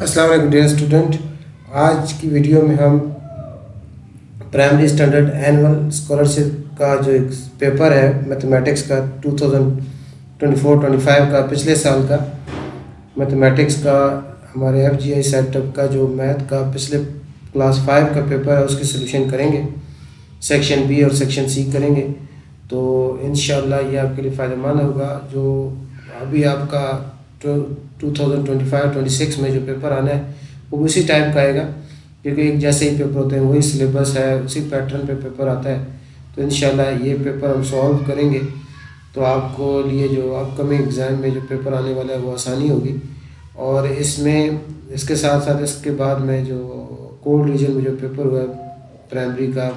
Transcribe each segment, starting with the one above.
अस्सलाम वालेकुम dear student. आज की वीडियो में हम प्राइमरी स्टैंडर्ड एनुअल स्कॉलरशिप का जो एक पेपर है मैथमेटिक्स का 2024-25 का पिछले साल का मैथमेटिक्स का हमारे FGI सेटअप का जो मैथ का पिछले क्लास 5 का पेपर है उसकी सोल्यूशन करेंगे। सेक्शन बी और सेक्शन सी करेंगे तो इंशाल्लाह ये आपके लिए फ़ायदेमंद होगा। जो अभी आपका 2025-26 में जो पेपर आना है वो उसी टाइप का आएगा, क्योंकि एक जैसे ही पेपर होते हैं, वही सिलेबस है, उसी पैटर्न पे पेपर आता है। तो इंशाल्लाह ये पेपर हम सॉल्व करेंगे तो आपको लिए जो अपकमिंग एग्ज़ाम में जो पेपर आने वाला है वो आसानी होगी। और इसमें इसके साथ साथ इसके बाद में जो कोड रीजन में जो पेपर हुआ है प्राइमरी का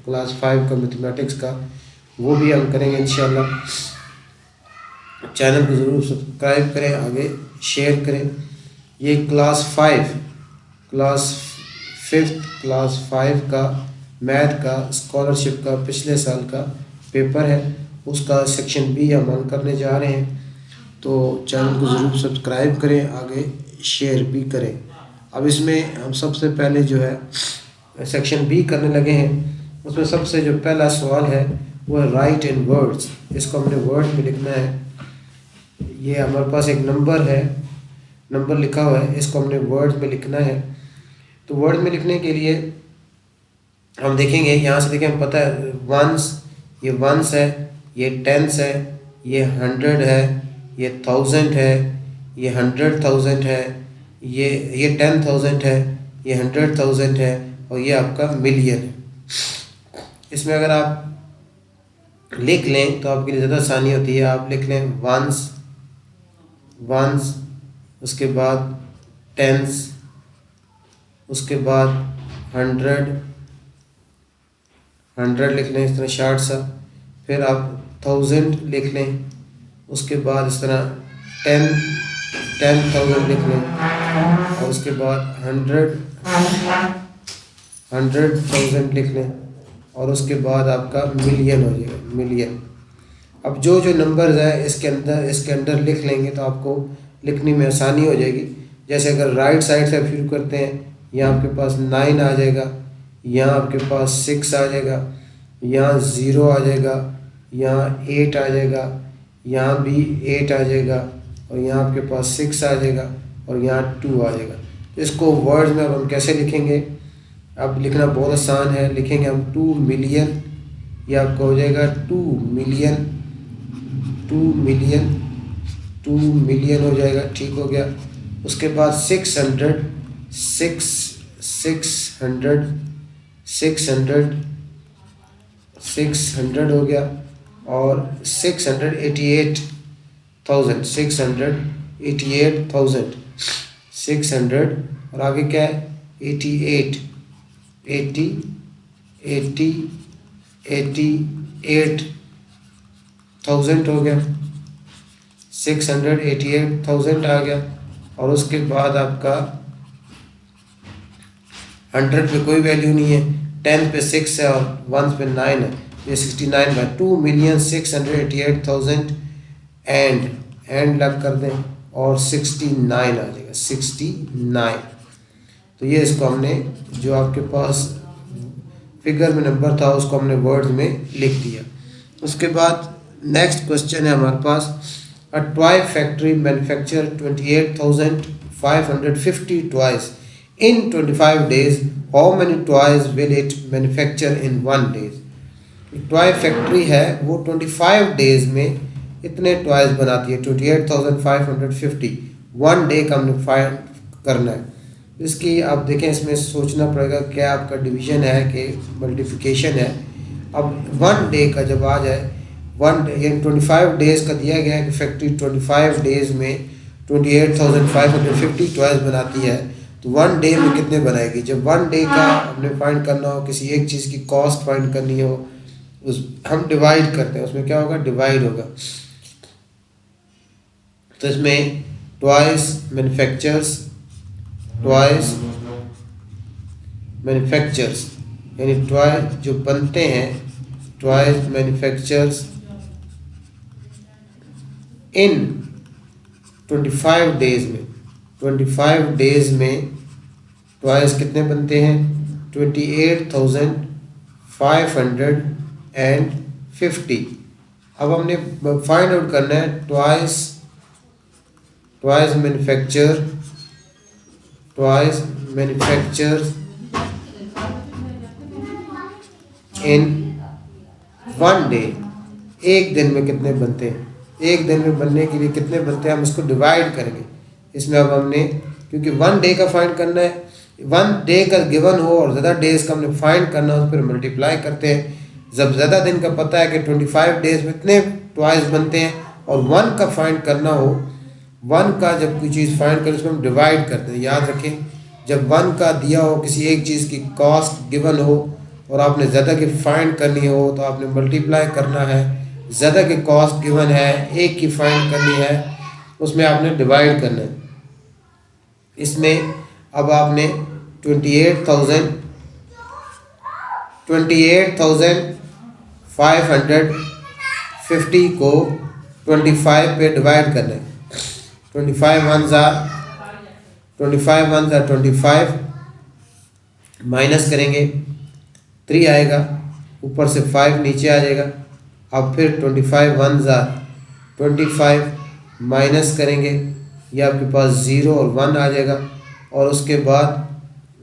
क्लास 5 का मैथमेटिक्स का, वो भी हम करेंगे इंशाल्लाह। चैनल को ज़रूर सब्सक्राइब करें, आगे शेयर करें। ये क्लास 5 का मैथ का स्कॉलरशिप का पिछले साल का पेपर है, उसका सेक्शन बी हम ऑन करने जा रहे हैं। तो चैनल को ज़रूर सब्सक्राइब करें, आगे शेयर भी करें। अब इसमें हम सबसे पहले जो है सेक्शन बी करने लगे हैं। उसमें सबसे जो पहला सवाल है वो है राइट इन वर्ड्स। इसको हमने वर्ड में लिखना है। ये हमारे पास एक नंबर है, नंबर लिखा हुआ है, इसको हमने वर्ड में लिखना है। तो वर्ड में लिखने के लिए हम देखेंगे, यहाँ से देखें, हम पता है वंस, ये वंस है, ये टेंस है, ये 100 है, ये 1000 है, ये 100,000 है, ये 10,000 है, ये 100,000 है और ये आपका मिलियन है। इसमें अगर आप लिख लें तो आपके लिए ज़्यादा आसानी होती है। आप लिख लें वंस, उसके बाद टेंस, उसके बाद 100 लिख लें इस तरह शार्ट सा। फिर आप 1000 लिख लें, उसके बाद इस तरह 10,000 लिख लें और उसके बाद 100,000 लिख लें और उसके बाद आपका मिलियन हो जाएगा, मिलियन। अब जो जो नंबर्स है इसके अंदर लिख लेंगे तो आपको लिखने में आसानी हो जाएगी। जैसे अगर राइट साइड से शुरू करते हैं, यहाँ आपके पास 9 आ जाएगा, यहाँ आपके पास 6 आ जाएगा, यहाँ 0 आ जाएगा, यहाँ 8 आ जाएगा, यहाँ भी 8 आ जाएगा और यहाँ आपके पास 6 आ जाएगा और यहाँ 2 आ जाएगा। इसको वर्ड्स में अब हम कैसे लिखेंगे? अब लिखना बहुत आसान है। लिखेंगे हम 2 मिलियन, ये आपका हो जाएगा 2 मिलियन हो जाएगा, ठीक हो गया। उसके बाद 600 हो गया और 600 और आगे क्या है 88,000 हो गया, 688,000 आ गया। और उसके बाद आपका 100 पे कोई वैल्यू नहीं है, 10 पे 6 है और 1 पे 9 है, ये 69 बाय 2,688,000 एंड लग कर दें और 69 आ जाएगा, 69। तो ये इसको हमने जो आपके पास फिगर में नंबर था उसको हमने वर्ड में लिख दिया। उसके बाद नेक्स्ट क्वेश्चन है हमारे पास, a toy factory manufacture 28,550 toys in 25 days. How many toys will it manufacture in 1 day? Toy factory है वो 25 days में इतने टॉयज बनाती है, 28,550 1 day का हमने फाइंड करना है। इसकी आप देखें, इसमें सोचना पड़ेगा क्या आपका डिवीजन है कि मल्टीप्लिकेशन है। अब 1 day का जब आ जाए, 1 day यानी 25 days का दिया गया है कि फैक्ट्री 25 days में 28,550 टॉयज बनाती है, तो 1 day में कितने बनाएगी? जब 1 day का हमने फाइंड करना हो, किसी एक चीज़ की कॉस्ट फाइंड करनी हो, उस हम डिवाइड करते हैं, उसमें क्या होगा, डिवाइड होगा। तो इसमें टॉयज मैन्युफैक्चर्स यानी टॉय जो बनते हैं, टॉयज मैन्युफैक्चर्स इन 25 days में 25 डेज में ट्वाइस कितने बनते हैं? 28,550। अब हमने फाइंड आउट करना है ट्वाइस मैन्युफैक्चर इन 1 डे। एक दिन में कितने बनते हैं? एक दिन में बनने के लिए कितने बनते हैं, हम इसको डिवाइड करेंगे। इसमें अब हमने, क्योंकि 1 डे का फाइंड करना है, 1 डे का गिवन हो और ज़्यादा डेज का हमने फाइंड करना हो, तो फिर मल्टीप्लाई करते हैं। जब ज़्यादा दिन का पता है कि 25 डेज में इतने ट्वाइस बनते हैं, और 1 का फाइंड करना हो, 1 का जब कोई चीज़ फाइंड करें उसमें हम डिवाइड करते हैं। याद रखें, जब 1 का दिया हो, किसी एक चीज़ की कॉस्ट गिवन हो और आपने ज़्यादा की फाइंड करनी हो, तो आपने मल्टीप्लाई करना है। ज़्यादा की कॉस्ट गिवन है, एक की फाइंड करनी है, उसमें आपने डिवाइड करना है। इसमें अब आपने 28,550 को 25 पे डिवाइड करना है। 25 1 ज़ा 25, माइनस करेंगे 3 आएगा, ऊपर से 5 नीचे आ जाएगा। अब फिर 25 1 ज़ा 25, माइनस करेंगे, ये आपके पास 0 और 1 आ जाएगा। और उसके बाद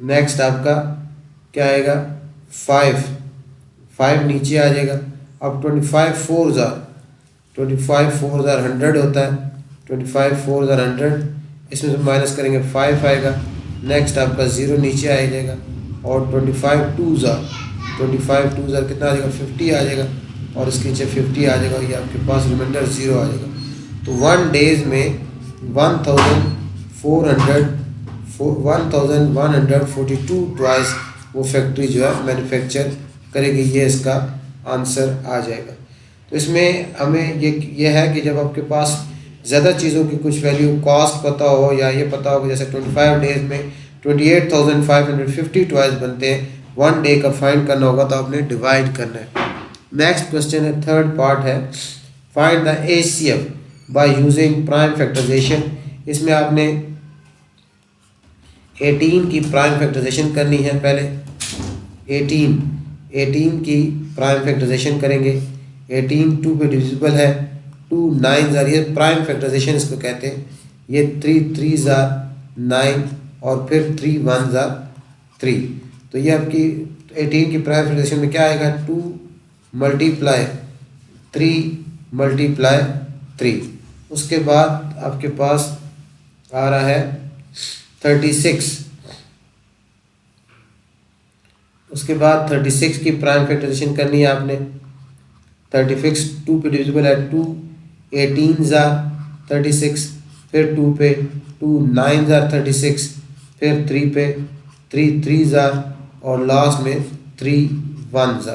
नेक्स्ट आपका क्या आएगा? 5 नीचे आ जाएगा। अब 25 4 ज़ा 100 होता है। 25 4 ज़ा 100, इसमें से माइनस करेंगे 5 आएगा। नेक्स्ट आपका 0 नीचे आ जाएगा। और 25 2 ज़ा कितना आ जाएगा? 50 आ जाएगा। और इसके नीचे 50 आ जाएगा, ये आपके पास रिमाइंडर 0 आ जाएगा। तो 1 डेज में 1142 ट्वाइस वो फैक्ट्री जो है मैन्युफैक्चर करेगी। ये इसका आंसर आ जाएगा। तो इसमें हमें ये है कि जब आपके पास ज़्यादा चीज़ों की कुछ वैल्यू कॉस्ट पता हो, या ये पता हो कि जैसे 25 डेज में 28,550 ट्वाइस बनते हैं, 1 डे का फाइंड करना होगा, तो आपने डिवाइड करना है। नेक्स्ट क्वेश्चन है, थर्ड पार्ट है, find the ACF by using prime factorisation. इसमें आपने 18 की प्राइम फैक्टराइजेशन करनी है। पहले 18 की प्राइम फैक्टराइजेशन करेंगे। 18 2 पे डिविजिबल है, 2 9 ज़ा, ये प्राइम फैक्टराइजेशन इसको कहते हैं। ये 3 ज़ा 9 और फिर 3 1 ज़ा 3। तो ये आपकी 18 की प्राइम फैक्टराइजेशन में क्या आएगा? 2 मल्टीप्लाई 3 मल्टीप्लाई 3। उसके बाद आपके पास आ रहा है 36। उसके बाद 36 की प्राइम फैक्टराइजेशन करनी है आपने। 36 2 पे डिविजिबल है, 2 18 ज़ा 36, फिर 2 पे 2 9 ज़ा 36, फिर 3 पे 3 3 ज़ा, और लास्ट में 3 1 ज़ा।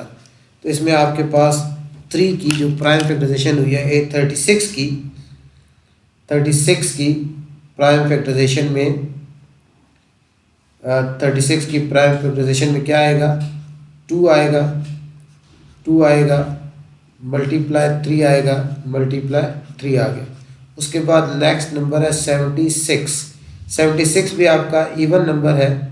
तो इसमें आपके पास 3 की जो प्राइम फैक्टराइजेशन हुई है, 36 की प्राइम फैक्टराइजेशन में 36 की प्राइम फैक्टराइजेशन में क्या आएगा? 2 आएगा, मल्टीप्लाई 3 आएगा, मल्टीप्लाई 3 आ गया। उसके बाद नेक्स्ट नंबर है 76। 76 भी आपका इवन नंबर है,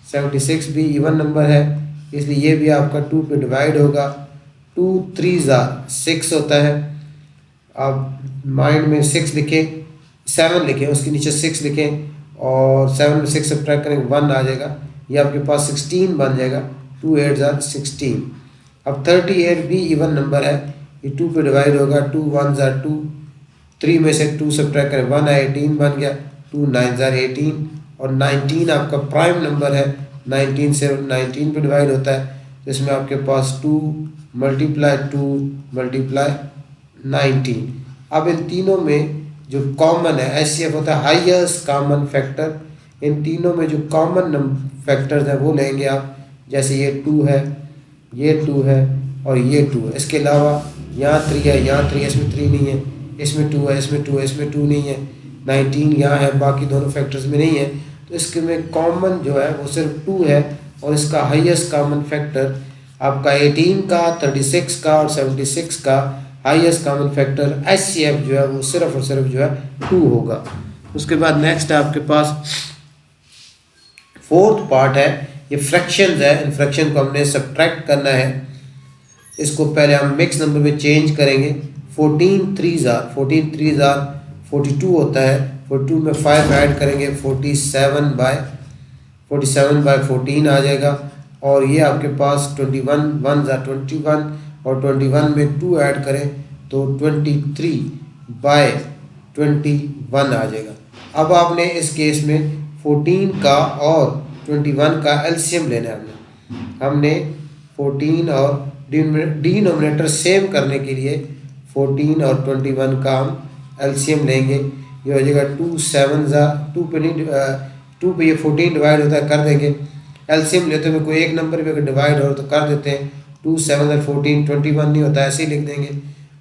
76 भी इवन नंबर है, इसलिए ये भी आपका 2 पे डिवाइड होगा। 2 3 ज़ा 6 होता है। आप माइंड में 6 लिखें, 7 लिखें, उसके नीचे 6 लिखें, और 7 में 6 सब्ट्रैक्ट करेंगे 1 आ जाएगा। ये आपके पास 16 बन जाएगा। 2 8 ज़ा 16। अब 38 भी इवन नंबर है, ये 2 पे डिवाइड होगा। 2 1 ज़ा 2, 3 में से 2 सब्ट्रैक्ट करें 1 है, 18 बन गया। 2 9 ज़ा 18, और 19 आपका प्राइम नंबर है। 19 से 19 पे डिवाइड होता है। तो इसमें आपके पास 2 मल्टीप्लाई 19। अब इन तीनों में जो कॉमन है, HCF होता है हाईएस्ट कॉमन फैक्टर। इन तीनों में जो कॉमन फैक्टर्स हैं वो लेंगे आप। जैसे ये 2 है, ये 2 है, और ये 2 है। इसके अलावा यहाँ 3 है, यहाँ 3 है, इसमें 3 नहीं है, इसमें 2 है, इसमें 2 है, इसमें 2 नहीं है। 19 यहाँ है, बाकी दोनों फैक्टर्स में नहीं है। तो इसके में कॉमन जो है वो सिर्फ 2 है, और इसका हाईएस्ट कॉमन फैक्टर आपका 18 का, 36 का और 76 का हाईएस्ट कॉमन फैक्टर HCF जो है वो सिर्फ और सिर्फ जो है 2 होगा। उसके बाद नेक्स्ट आपके पास फोर्थ पार्ट है, ये फ्रैक्शंस है। इन फ्रैक्शन को हमने सब्ट्रैक्ट करना है। इसको पहले हम मिक्स नंबर में चेंज करेंगे। 14 3s are 42 होता है। 42 में 5 ऐड करेंगे, 47 बाय 14 आ जाएगा। और ये आपके पास 21 1s are 21 और 21 में 2 ऐड करें तो 23 बाय 21 आ जाएगा। अब आपने इस केस में 14 का और 21 का एलसीएम लेना है। हमने 14 और डिनोमिनेटर सेम करने के लिए 14 और 21 का हम एलसीएम लेंगे। ये हो जाएगा 2 7s are 2 पे नहीं 2 पे ये 14 डिवाइड होता है, कर देंगे। एलसीएम लेते हुए कोई एक नंबर पे अगर डिवाइड हो तो कर देते हैं। 2 7 are 14, 21 नहीं होता, ऐसे ही लिख देंगे।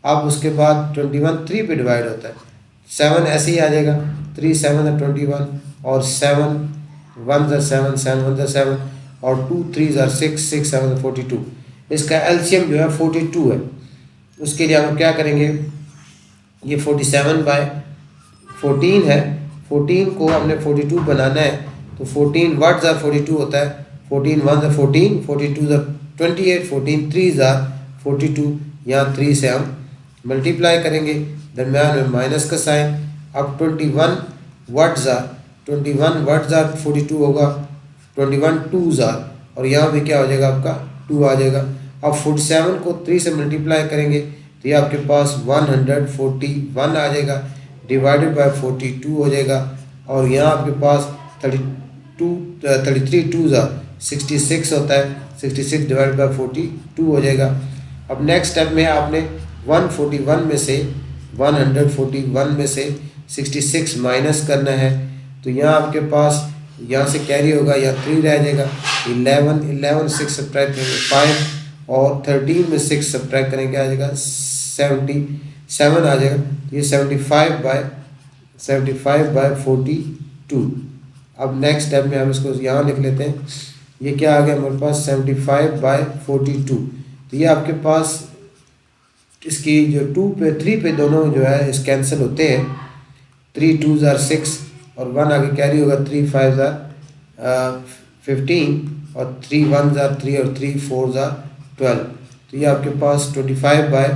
अब उसके बाद 21 3 पे डिवाइड होता है, 7 ऐसे ही आ जाएगा। 3 7 are 21 और 7 1s are 7 7 1s are 7 और 2 3s are 6 6 7 are 42। इसका एलसीएम जो है 42 है। उसके लिए हम क्या करेंगे, ये 47 बाय 14 है। 14 को हमने 42 बनाना है तो 14 1s are 42 होता है। 14 1s are 14, 42s are 28, 14 3s are 42। यहाँ 3 से हम मल्टीप्लाई करेंगे, दरम्यान में माइनस का साइन। अब 21 1s are 42 होगा, 21 2s are और यहाँ भी क्या हो जाएगा आपका 2 आ जाएगा। अब 47 को 3 से मल्टीप्लाई करेंगे तो ये आपके पास 141 आ जाएगा, डिवाइडेड बाय 42 हो जाएगा। और यहाँ आपके पास 33 2s are 66 होता है, 66 डिवाइडेड बाय 42 हो जाएगा। अब नेक्स्ट स्टेप में आपने 141 में से 66 माइनस करना है। तो यहाँ आपके पास यहाँ से कैरी होगा, यहाँ 3 रह जाएगा। 11 6 सब्ट्रैक्ट करेंगे 5 और 13 में 6 सब्ट्रैक्ट करेंगे आ जाएगा 77 आ जाएगा। ये 75 बाय 42। अब नेक्स्ट स्टेप में हम इसको यहाँ लिख लेते हैं। ये क्या आ गया हमारे पास 75 बाय 42। तो ये आपके पास इसकी जो 3 पे दोनों जो है इस कैंसिल होते हैं। 3 2s are 6 और 1 आगे कैरी होगा, 3 5s are 15 और 3 1s are 3 और 3 4s are 12। तो ये आपके पास 25 बाय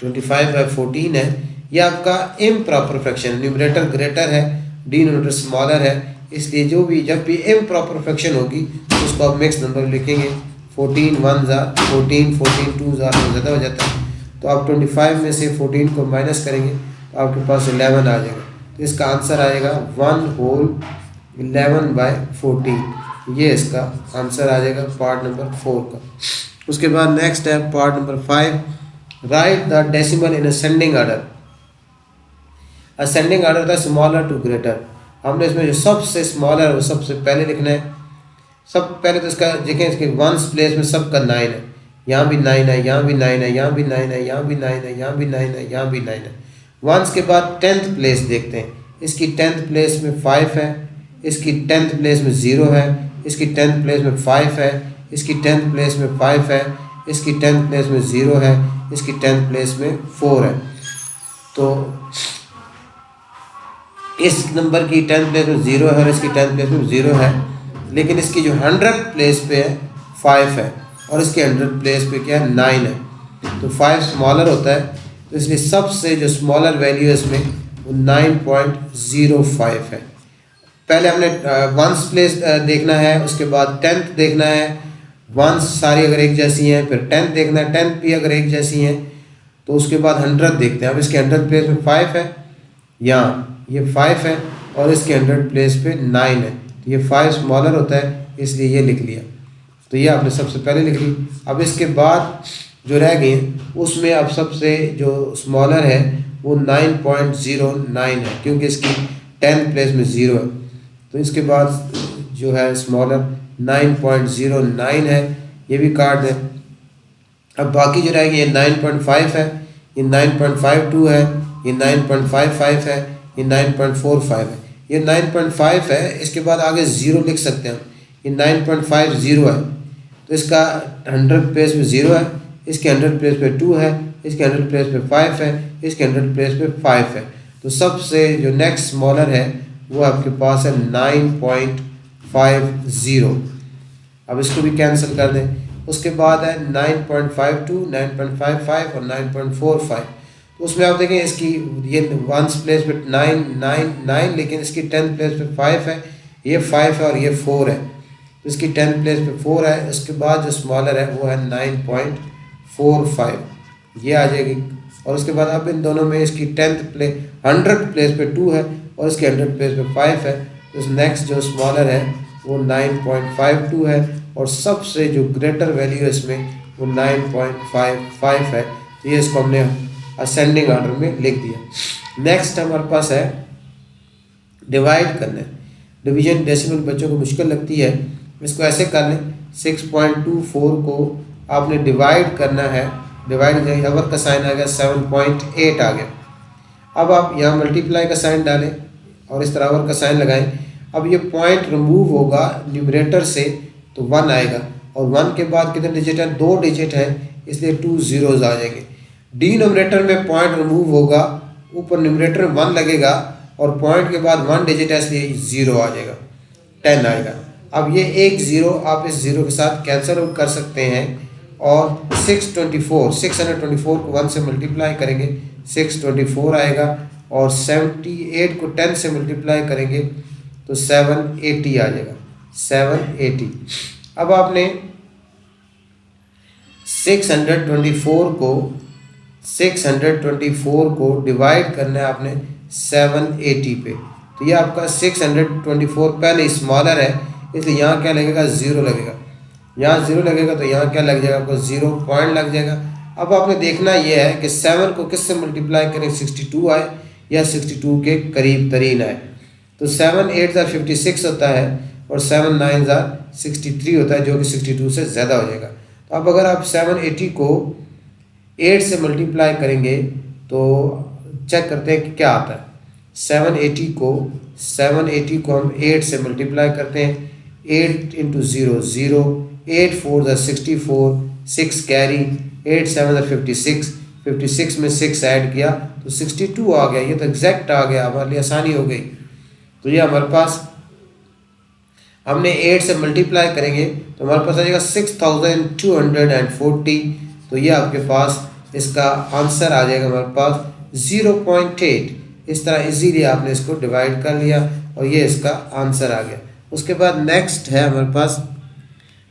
14 है। ये आपका इम्प्रॉपर फ्रैक्शन, न्यूमरेटर ग्रेटर है, डिनोमिनेटर स्मॉलर है, इसलिए जब भी इम्प्रॉपर फ्रैक्शन होगी तो उसको आप मिक्स नंबर लिखेंगे। 14 1s are 14, 14 2s are ज़्यादा हो जाता है। तो आप 25 में से 14 को माइनस करेंगे तो आपके पास 11 आ जाएगा। तो इसका आंसर आएगा 1 होल 11 बाय 14। ये इसका आंसर आ जाएगा पार्ट नंबर 4 का। उसके बाद नेक्स्ट है part number 5, right the decimal in ascending order. Ascending order था स्मॉलर टू ग्रेटर। हमने इसमें जो सबसे स्मॉलर है वो सबसे पहले लिखना है। सब पहले तो इसका देखें, इसके 1s प्लेस में सबका 9 है, यहाँ भी 9 है, यहाँ भी 9 है, यहाँ भी 9 है, यहाँ भी 9 है, यहाँ भी 9 है, यहाँ भी 9 है। 1s के बाद 10th प्लेस देखते हैं। इसकी 10th प्लेस में 5 है, इसकी 10th प्लेस में 0 है, इसकी 10th प्लेस में 5 है, इसकी 10th प्लेस में 5 है, इसकी 10th प्लेस में 0 है, इसकी 10th प्लेस में 4 है। तो इस नंबर की 10th प्लेस में 0 है और इसकी 10th प्लेस में 0 है, लेकिन इसकी जो 100th प्लेस पे है 5 है और इसके 100th प्लेस पे क्या है 9 है। तो 5 स्मॉलर होता है, तो इसलिए सबसे जो स्मॉलर वैल्यू है इसमें वो 9.05 है। पहले हमने 1s प्लेस देखना है, उसके बाद 10th देखना है। 1s सारी अगर एक जैसी हैं, फिर 10th देखना है, 10th भी अगर एक जैसी हैं, तो उसके बाद 100th देखते हैं। अब इसके 100th प्लेस में 5 है, यहाँ ये 5 है और इसके 100th प्लेस पे 9 है। तो ये 5 स्मॉलर होता है, इसलिए ये लिख लिया। तो ये आपने सबसे पहले लिख ली। अब इसके बाद जो रह गए उसमें अब सबसे जो स्मॉलर है वो 9.09 है, क्योंकि इसकी 10th प्लेस में 0 है। तो इसके बाद जो है स्मॉलर 9.09 है, ये भी काट दें। अब बाकी जो रहेगी ये 9.5 है, ये 9.52 है, ये 9.55 है, ये 9.45 है, ये 9.5 है। इसके बाद आगे 0 लिख सकते हैं हम, ये 9.50 है। तो इसका 100th प्लेस में 0 है, इसके 100th प्लेस पे 2 है, इसके 100th प्लेस पे 5 है, इसके 100th प्लेस पे 5 है। तो सबसे जो नेक्स्ट स्मॉलर है वो आपके पास है 9.50। अब इसको भी कैंसिल कर दें। उसके बाद है 9.52, 9.55 और 9.45। तो उसमें आप देखें इसकी ये वंस प्लेस पे 9, लेकिन इसकी 10th प्लेस पे 5 है, ये 5 है और ये 4 है, तो इसकी 10th प्लेस पे 4 है। उसके बाद जो स्मॉलर है वो है 9.45, ये आ जाएगी। और उसके बाद अब इन दोनों में इसकी 100th प्लेस पे 2 है और इसकी 100th प्लेस पे 5 है। तो नेक्स्ट जो स्मॉलर है वो 9.52 है और सबसे जो ग्रेटर वैल्यू है इसमें वो 9.55 है। तो ये इसको हमने असेंडिंग ऑर्डर में लिख दिया। नेक्स्ट हमारे पास है डिवाइड करना है। डिवीजन डेसिमल बच्चों को मुश्किल लगती है, इसको ऐसे कर लें। 6.24 को आपने डिवाइड करना है, डिवाइड अवर का साइन आ गया, 7.8 आ गया। अब आप यहाँ मल्टीप्लाई का साइन डालें और इस तरह अवर का साइन लगाएं। अब ये पॉइंट रिमूव होगा न्यूमरेटर से तो 1 आएगा, और 1 के बाद कितने डिजिट है, 2 डिजिट है, इसलिए 2 zeros आ जाएंगे। डिनोमिनेटर में पॉइंट रिमूव होगा, ऊपर न्यूमरेटर में 1 लगेगा और पॉइंट के बाद 1 डिजिट है, इसलिए 0 आ जाएगा, 10 आएगा। अब ये एक 0 आप इस 0 के साथ कैंसिल आउट कर सकते हैं और 624 को 1 से मल्टीप्लाई करेंगे, 624 आएगा, और 78 को 10 से मल्टीप्लाई करेंगे तो 780 आ जाएगा, 780। अब आपने 624 को डिवाइड करना है आपने 780 पे। तो ये आपका 624 पहले स्मॉलर है, इसलिए यहाँ क्या लगेगा, 0 लगेगा। यहाँ 0 लगेगा तो यहाँ क्या लग जाएगा, आपको 0 पॉइंट लग जाएगा। अब आपने देखना ये है कि 7 को किससे मल्टीप्लाई करें, 62 आए या 62 के करीब तरीन आए। तो 7 8 56 होता है और 7 9 63 होता है, जो कि 62 से ज़्यादा हो जाएगा। तो अब अगर आप 780 को 8 से मल्टीप्लाई करेंगे तो चेक करते हैं कि क्या आता है। 780 को हम 8 से मल्टीप्लाई करते हैं, 8 × 0 0, 8 4 64, 6 कैरी, 8 7 56 में 6 ऐड किया तो 62 आ गया। ये तो एग्जैक्ट आ गया, हमारे लिए आसानी हो गई। तो ये हमारे पास हमने 8 से मल्टीप्लाई करेंगे तो हमारे पास आ जाएगा 6240। तो ये आपके पास इसका आंसर आ जाएगा हमारे पास 0.8। इस तरह इजीली आपने इसको डिवाइड कर लिया और ये इसका आंसर आ गया। उसके बाद नेक्स्ट है हमारे पास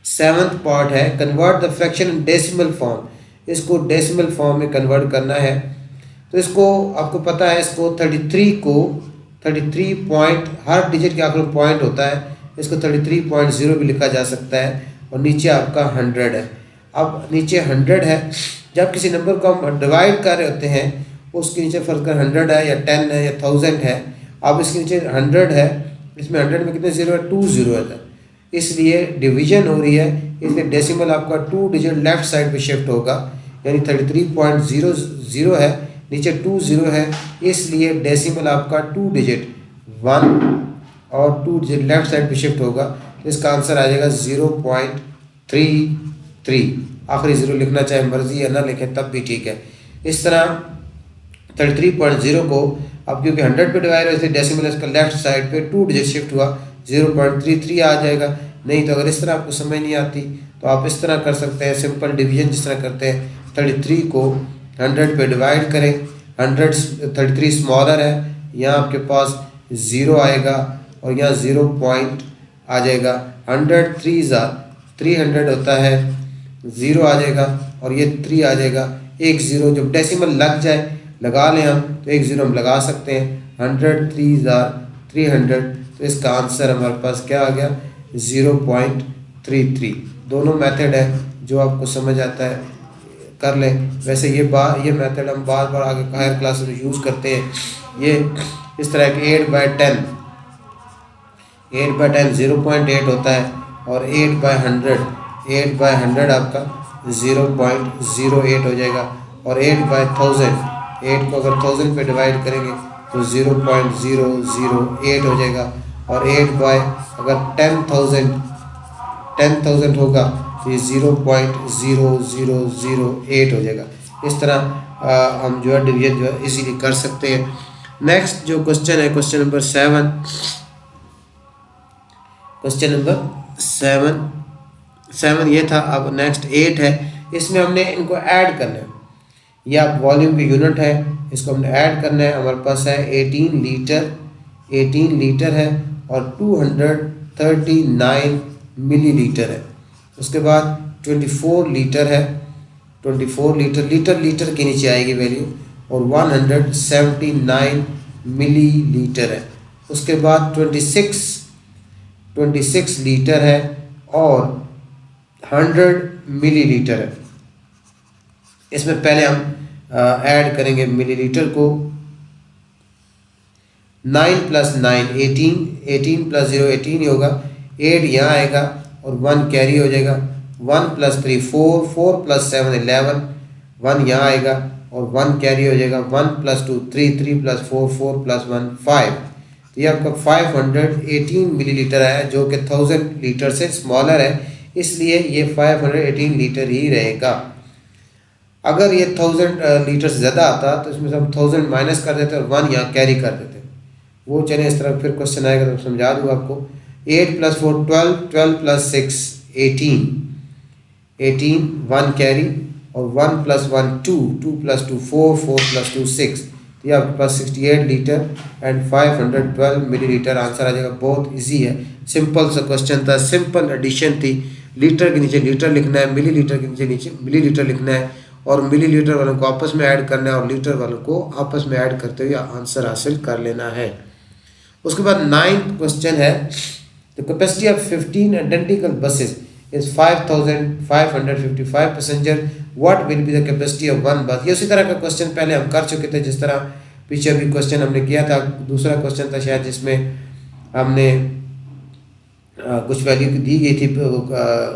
7th पार्ट है, convert the fraction in decimal form. इसको डेसिमल फॉर्म में कन्वर्ट करना है। तो इसको आपको पता है, इसको 33 पॉइंट, हर डिजिट के आखिर में पॉइंट होता है, इसको 33.0 भी लिखा जा सकता है, और नीचे आपका 100 है। अब नीचे 100 है, जब किसी नंबर को हम डिवाइड कर रहे होते हैं उसके नीचे फर्क कर 100 है या 10 है या 1000 है। अब इसके नीचे 100 है, इसमें 100 में कितने 0 है, 2 0 है, इसलिए डिवीजन हो रही है, इसलिए डेसिमल आपका 2 डिजिट लेफ्ट साइड पे शिफ्ट होगा, यानी 33.00 है, नीचे 2 0 है, इसलिए डेसिमल आपका 2 डिजिट 1 और 2 डिजिट लेफ्ट साइड पे शिफ्ट होगा। तो इसका आंसर आ जाएगा 0.33। आखिरी 0 लिखना चाहे मर्जी या ना लिखें तब भी ठीक है। इस तरह 33.0 को अब क्योंकि 100 पे डिवाइड है इसलिए डेसिमल इसका लेफ्ट साइड पे 2 डिजिट शिफ्ट हुआ, 0.33 आ जाएगा। नहीं तो अगर इस तरह आपको समझ नहीं आती तो आप इस तरह कर सकते हैं, सिंपल डिवीजन जिस तरह करते हैं। 33 को 100 पे डिवाइड करें, 33 स्मॉलर है, यहाँ आपके पास 0 आएगा और यहाँ 0 पॉइंट आ जाएगा। 100 300 होता है, 0 आ जाएगा और ये 3 आ जाएगा। एक 0 जब डेसिमल लग जाए लगा लें हम, तो एक 0 हम लगा सकते हैं। 100 300, तो इसका आंसर हमारे पास क्या आ गया, 0.33। दोनों मेथड है, जो आपको समझ आता है कर लें। वैसे ये मेथड हम बार बार आगे हायर क्लास में यूज़ करते हैं। ये इस तरह के 8/10 0.8 होता है और 8/100 आपका 0.08 हो जाएगा, और 8/1000, 8 को अगर 1000 पे डिवाइड करेंगे तो 0.008 हो जाएगा, और 8/अगर 10,000 होगा तो ये 0.0008 हो जाएगा। इस तरह हम जो है डिवीजन जो है इजीली कर सकते हैं। नेक्स्ट जो क्वेश्चन है क्वेश्चन नंबर 7, क्वेश्चन नंबर 7 ये था। अब नेक्स्ट 8 है, इसमें हमने इनको ऐड करना है। यह वॉल्यूम की यूनिट है, इसको हमने ऐड करना है। हमारे पास है 18 लीटर है और 239 मिलीलीटर है। उसके बाद 24 लीटर है, 24 लीटर के नीचे आएगी वैल्यू, और 179 मिलीलीटर है। उसके बाद 26 लीटर है और 100 मिलीलीटर है। इसमें पहले हम ऐड करेंगे मिलीलीटर को। 9 + 9 18 + 0 18 ही होगा। 8 यहाँ आएगा और 1 कैरी हो जाएगा। 1 + 3 4 4 + 7 11, 1 यहाँ आएगा और 1 कैरी हो जाएगा। 1 + 2 3 3 + 4 4 + 1 5। तो ये आपका 518 मिलीलीटर है, जो कि 1000 लीटर से स्मॉलर है, इसलिए ये 518 लीटर ही रहेगा। अगर ये 1000 लीटर से ज़्यादा आता तो इसमें से हम 1000 माइनस कर देते और 1 यहाँ कैरी कर देते। वो चले इस तरह, फिर क्वेश्चन आएगा तो समझा दूँगा आपको। 8 + 4 12 12 + 6 18 1 कैरी, और 1 + 1 2 2 + 2 4 4 + 2 6। तो ये आपके पास 68 लीटर एंड 512 मिलीलीटर आंसर आ जाएगा। बहुत इजी है, सिंपल सा क्वेश्चन था, सिंपल एडिशन थी। लीटर के नीचे लीटर लिखना है, मिलीलीटर के नीचे मिलीलीटर लिखना है, और मिलीलीटर वालों को आपस में ऐड करना है और लीटर वालों को आपस में ऐड करते हुए आंसर हासिल कर लेना है। उसके बाद 9th क्वेश्चन है, the capacity of 15 identical buses is 5555 passenger, what will be the capacity of one बस। ये उसी तरह का क्वेश्चन पहले हम कर चुके थे, जिस तरह पीछे अभी क्वेश्चन हमने किया था। दूसरा क्वेश्चन था शायद जिसमें हमने कुछ वैल्यू दी गई थी,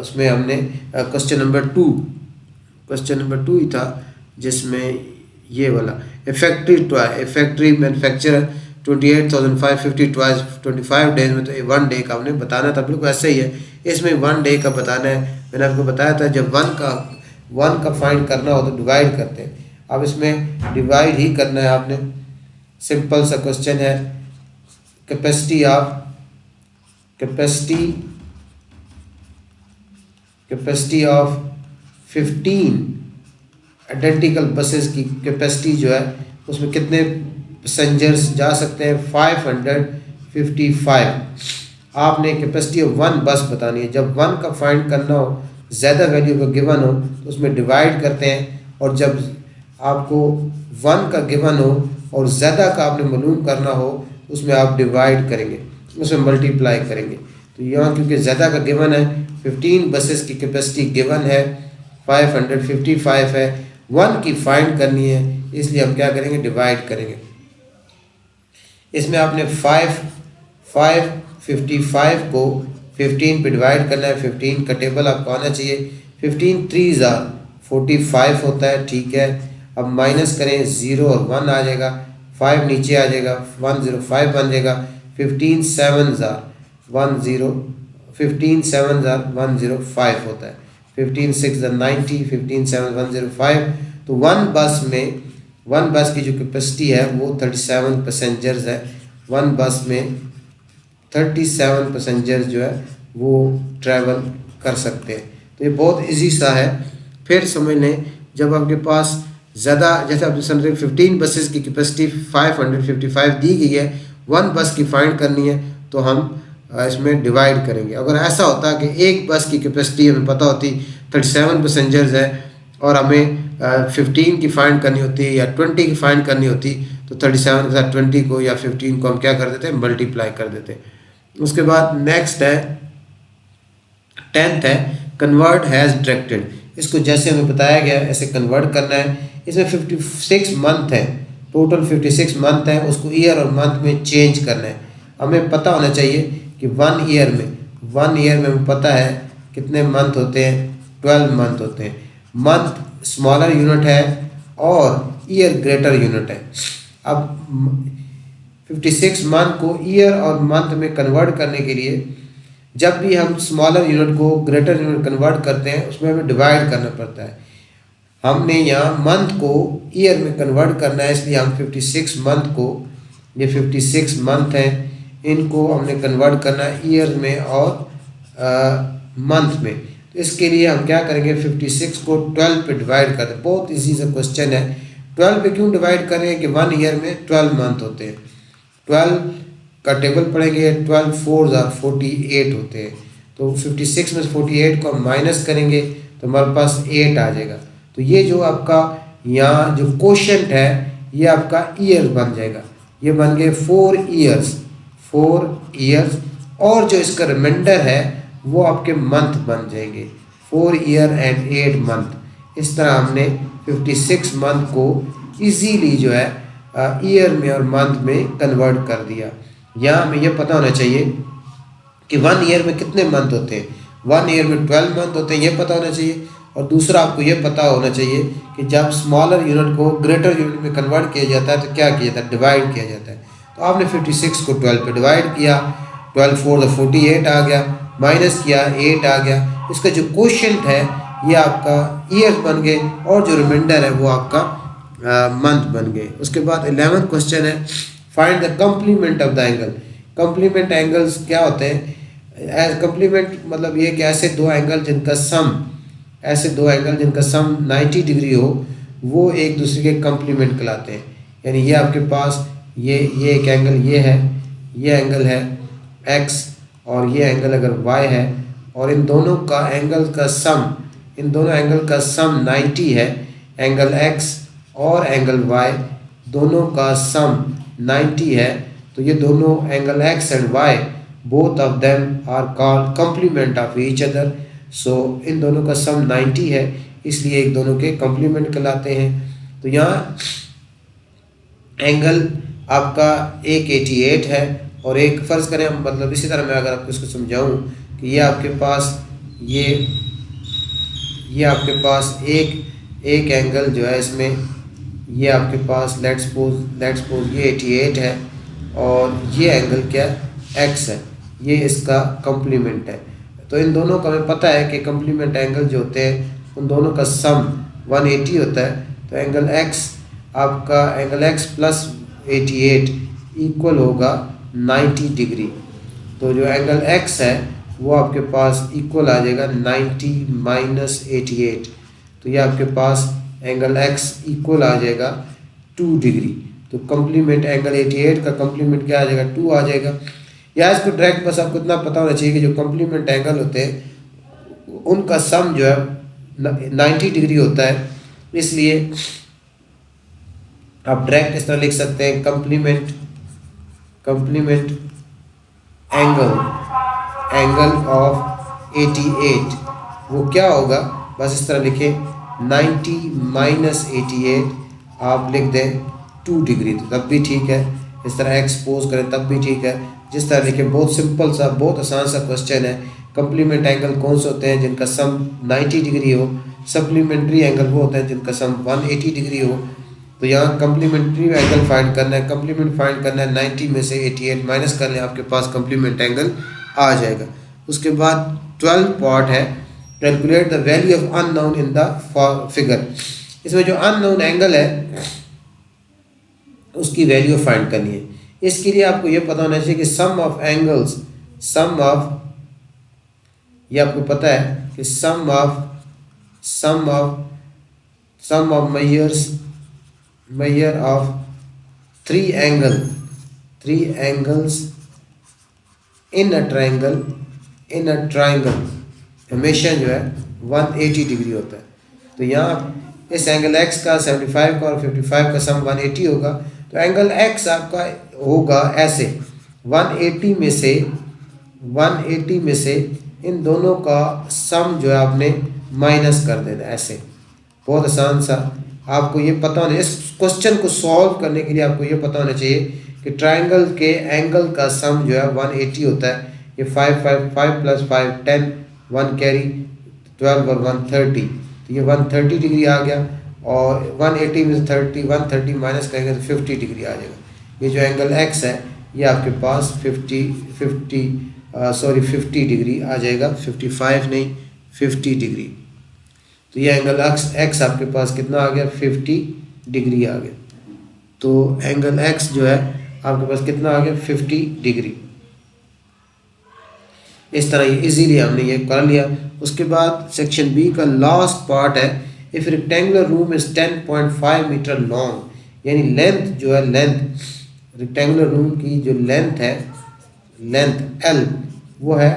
उसमें हमने क्वेश्चन नंबर 2 ही था, जिसमें ये वाला फैक्ट्री मैन्युफैक्चरर 28,550 टॉयज 25 डेज में, तो 1 डे का हमने बताना था। बिल्कुल ऐसे ही है, इसमें 1 डे का बताना है। मैंने आपको बताया था जब 1 का फाइंड करना हो तो डिवाइड करते हैं। अब इसमें डिवाइड ही करना है आपने, सिंपल सा क्वेश्चन है। कैपेसिटी ऑफ 15 आइडेंटिकल बसेस की कैपेसिटी जो है, उसमें कितने पैसेंजर्स जा सकते हैं? 555। आपने कैपेसिटी ऑफ 1 बस बतानी है। जब 1 का फाइंड करना हो, ज़्यादा वैल्यू का गिवन हो, तो उसमें डिवाइड करते हैं, और जब आपको 1 का गिवन हो और ज़्यादा का आपने मालूम करना हो, उसमें आप डिवाइड करेंगे, उसमें मल्टीप्लाई करेंगे। तो यहाँ क्योंकि ज़्यादा का गिवन है, 15 बसेस की कैपेसिटी गिवन है 555 है, 1 की फाइंड करनी है, इसलिए हम क्या करेंगे? डिवाइड करेंगे। इसमें आपने 555 को 15 पे डिवाइड करना है। 15 का टेबल आपको आना चाहिए। 15 3 45 होता है, ठीक है। अब माइनस करें, 0 और 1 आ जाएगा, 5 नीचे आ जाएगा, 105 बन जाएगा। 15 7 105 होता है। 15 6 90, 15 7 105। तो 1 बस की जो कैपेसिटी है वो 37 पैसेंजर्स है। 1 बस में 37 पैसेंजर्स जो है वो ट्रैवल कर सकते हैं। तो ये बहुत इजी सा है। फिर समझ लें, जब आपके पास ज़्यादा, जैसे आपने समझे 15 बसेस की कैपेसिटी 555 दी गई है, 1 बस की फाइंड करनी है, तो हम इसमें डिवाइड करेंगे। अगर ऐसा होता कि एक बस की कैपेसिटी हमें पता होती 37 पैसेंजर्स है और हमें 15 की फाइंड करनी होती या 20 की फाइंड करनी होती, तो 37 के साथ 20 को या 15 को हम क्या कर देते हैं? मल्टीप्लाई कर देते हैं। उसके बाद नेक्स्ट है 10th है, कन्वर्ट हैज़ डायरेक्टेड। इसको जैसे हमें बताया गया ऐसे कन्वर्ट करना है। इसमें 56 मंथ है, टोटल 56 मंथ है, उसको ईयर और मंथ में चेंज करना है। हमें पता होना चाहिए कि 1 ईयर में हमें पता है कितने मंथ होते हैं? 12 मंथ होते हैं। मंथ स्मॉलर यूनिट है और ईयर ग्रेटर यूनिट है। अब 56 मंथ को ईयर और मंथ में कन्वर्ट करने के लिए, जब भी हम स्मॉलर यूनिट को ग्रेटर यूनिट कन्वर्ट करते हैं, उसमें हमें डिवाइड करना पड़ता है। हमने यहाँ मंथ को ईयर में कन्वर्ट करना है, इसलिए हम 56 मंथ को ये 56 मंथ हैं, इनको हमने कन्वर्ट करना है ईयर में और मंथ में। तो इसके लिए हम क्या करेंगे, 56 को 12 पे डिवाइड कर दें। बहुत इजी सा क्वेश्चन है। 12 पे क्यों डिवाइड करें कि 1 ईयर में 12 मंथ होते हैं। 12 का टेबल पढ़ेंगे, 12 4 48 होते हैं। तो 56 में से 48 को हम माइनस करेंगे तो हमारे पास 8 आ जाएगा। तो ये जो आपका यहाँ जो क्वोशंट है ये आपका ईयर बन जाएगा। ये बन गए 4 ईयर्स, 4 ईयर्स, और जो इसका रिमाइंडर है वो आपके मंथ बन जाएंगे, 4 ईयर एंड 8 मंथ। इस तरह हमने 56 मंथ को इजीली जो है ईयर में और मंथ में कन्वर्ट कर दिया। यहाँ हमें ये पता होना चाहिए कि 1 ईयर में कितने मंथ होते हैं। 1 ईयर में 12 मंथ होते हैं, ये पता होना चाहिए। और दूसरा आपको ये पता होना चाहिए कि जब स्मॉलर यूनिट को ग्रेटर यूनिट में कन्वर्ट किया जाता है तो क्या किया जाता है, डिवाइड किया जाता है। तो आपने 56 को 12 पे डिवाइड किया, 12 4 48 आ गया, माइनस किया 8 आ गया। इसका जो क्वोशंट है ये आपका ईयर बन गए और जो रिमाइंडर है वो आपका मंथ बन गए। उसके बाद 11th क्वेश्चन है, find the complement of the angle. Complement angles क्या होते हैं? एज कम्प्लीमेंट मतलब ये कि ऐसे दो एंगल जिनका सम, ऐसे दो एंगल जिनका सम 90 डिग्री हो वो एक दूसरे के कम्प्लीमेंट कहलाते हैं। यानी ये आपके पास ये एक एंगल ये है, ये एंगल है x और ये एंगल अगर y है और इन दोनों का एंगल का सम, इन दोनों एंगल का सम 90 है। एंगल x और एंगल y दोनों का सम 90 है। तो ये दोनों angle x and y both of them are called complement of each other. So इन दोनों का सम 90 है, इसलिए एक दोनों के कम्प्लीमेंट कहलाते हैं। तो यहाँ एंगल आपका एक 88 है और एक फ़र्ज़ करें, मतलब इसी तरह मैं अगर आपको इसको समझाऊँ कि ये आपके पास ये आपके पास एक एंगल जो है इसमें ये आपके पास लेट्स सपोज ये 88 है और ये एंगल क्या x है, ये इसका कम्प्लीमेंट है। तो इन दोनों का हमें पता है कि कम्प्लीमेंट एंगल जो होते हैं उन दोनों का सम 180 होता है। तो एंगल x आपका एंगल x प्लस 88 इक्वल होगा 90 डिग्री। तो जो एंगल x है वो आपके पास इक्वल आ जाएगा 90 माइनस 88। तो ये आपके पास एंगल x इक्वल आ जाएगा 2 डिग्री। तो कम्प्लीमेंट एंगल 88 का कम्प्लीमेंट क्या आ जाएगा, 2 आ जाएगा। या इसको डायरेक्ट बस आपको इतना पता होना चाहिए कि जो कम्प्लीमेंट एंगल होते हैं उनका सम जो है 90 डिग्री होता है। इसलिए आप डायरेक्ट इस तरह लिख सकते हैं कम्प्लीमेंट एंगल ऑफ 88 वो क्या होगा, बस इस तरह लिखें 90 माइनस 88 आप लिख दें 2 डिग्री, तो तब भी ठीक है। इस तरह एक्सपोज करें तब भी ठीक है। जिस तरह लिखें, बहुत सिंपल सा, बहुत आसान सा क्वेश्चन है। कम्प्लीमेंट एंगल कौन से होते हैं जिनका सम 90 डिग्री हो, सप्लीमेंट्री एंगल वो होते हैं जिनका सम 180 डिग्री हो। तो यहाँ कम्प्लीमेंट्री एंगल फाइंड करना है, कम्प्लीमेंट फाइंड करना है, 90 में से 88 माइनस कर लें, आपके पास कम्प्लीमेंट एंगल आ जाएगा। उसके बाद 12 पार्ट है, calculate the value of unknown in the figure. इसमें जो अननोन एंगल है उसकी वैल्यू फाइंड करनी है। इसके लिए आपको ये पता होना चाहिए कि सम ऑफ एंगल्स, ये आपको पता है कि sum of measure of three angles in a triangle हमेशा जो है 180 डिग्री होता है। तो यहाँ इस एंगल x का 75 का और 55 का सम 180 होगा। तो एंगल x आपका होगा ऐसे 180 में से इन दोनों का सम जो है आपने माइनस कर देना, ऐसे। बहुत आसान सा, आपको ये पता होना, इस क्वेश्चन को सॉल्व करने के लिए आपको ये पता होना चाहिए कि ट्राइंगल के एंगल का सम जो है 180 होता है। ये 5 प्लस 5 10, 1 कैरी 12 और 130, तो ये 130 डिग्री आ गया। और 180 में से 130 माइनस करेंगे तो 50 डिग्री आ जाएगा। ये जो एंगल x है ये आपके पास 50 डिग्री आ जाएगा, 55 नहीं 50 डिग्री। तो ये एंगल x आपके पास कितना आ गया, 50 डिग्री आ गया। तो एंगल x जो है आपके पास कितना आ गया 50 डिग्री। इस तरह ये इजीली हमने ये कर लिया। उसके बाद सेक्शन बी का लास्ट पार्ट है, if rectangular room is 10.5 metre long, यानी लेंथ जो है, लेंथ रेक्टेंगुलर रूम की जो लेंथ है, लेंथ एल, वो है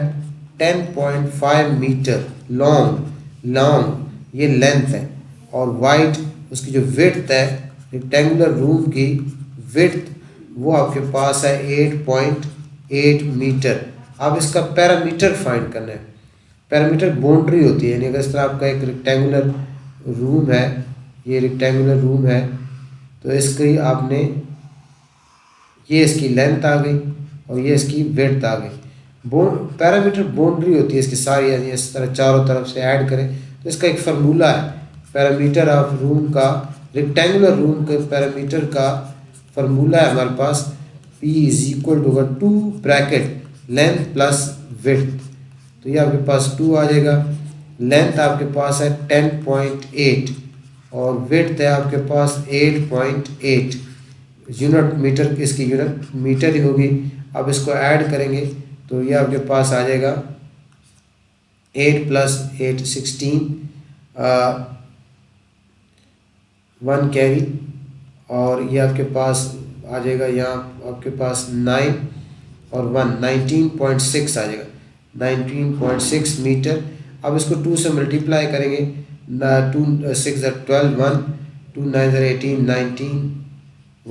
10.5 मीटर लॉन्ग ये लेंथ है, और वाइड उसकी जो विड्थ है रेक्टेंगुलर रूम की विड्थ वो आपके पास है 8.8 मीटर। अब इसका पैरामीटर फाइंड करना है। पैरामीटर बाउंड्री होती है, यानी अगर इस तरह आपका एक रेक्टेंगुलर रूम है, ये रेक्टेंगुलर रूम है, तो इसकी आपने, ये इसकी लेंथ आ गई और ये इसकी विड्थ आ गई। पैरामीटर बाउंड्री होती है इसकी सारी, यानी इस तरह चारों तरफ से ऐड करें तो इसका एक फार्मूला है। पैरामीटर ऑफ रूम का, रेक्टेंगुलर रूम के पैरामीटर का फार्मूला है हमारे पास, P is equal to 2 bracket length plus width. तो ये आपके पास 2 आ जाएगा। लेंथ आपके पास है 10.8 और विड्थ है आपके पास 8.8। यूनिट मीटर, इसकी यूनिट मीटर ही होगी। अब इसको ऐड करेंगे तो ये आपके पास आ जाएगा 8 + 8 16, 1 कैरी, और ये आपके पास आ जाएगा यहाँ आपके पास 9 और 1 19.6 आ जाएगा, 19.6 मीटर। अब इसको 2 से मल्टीप्लाई करेंगे, 2 6 12, 1 2 9 18 19,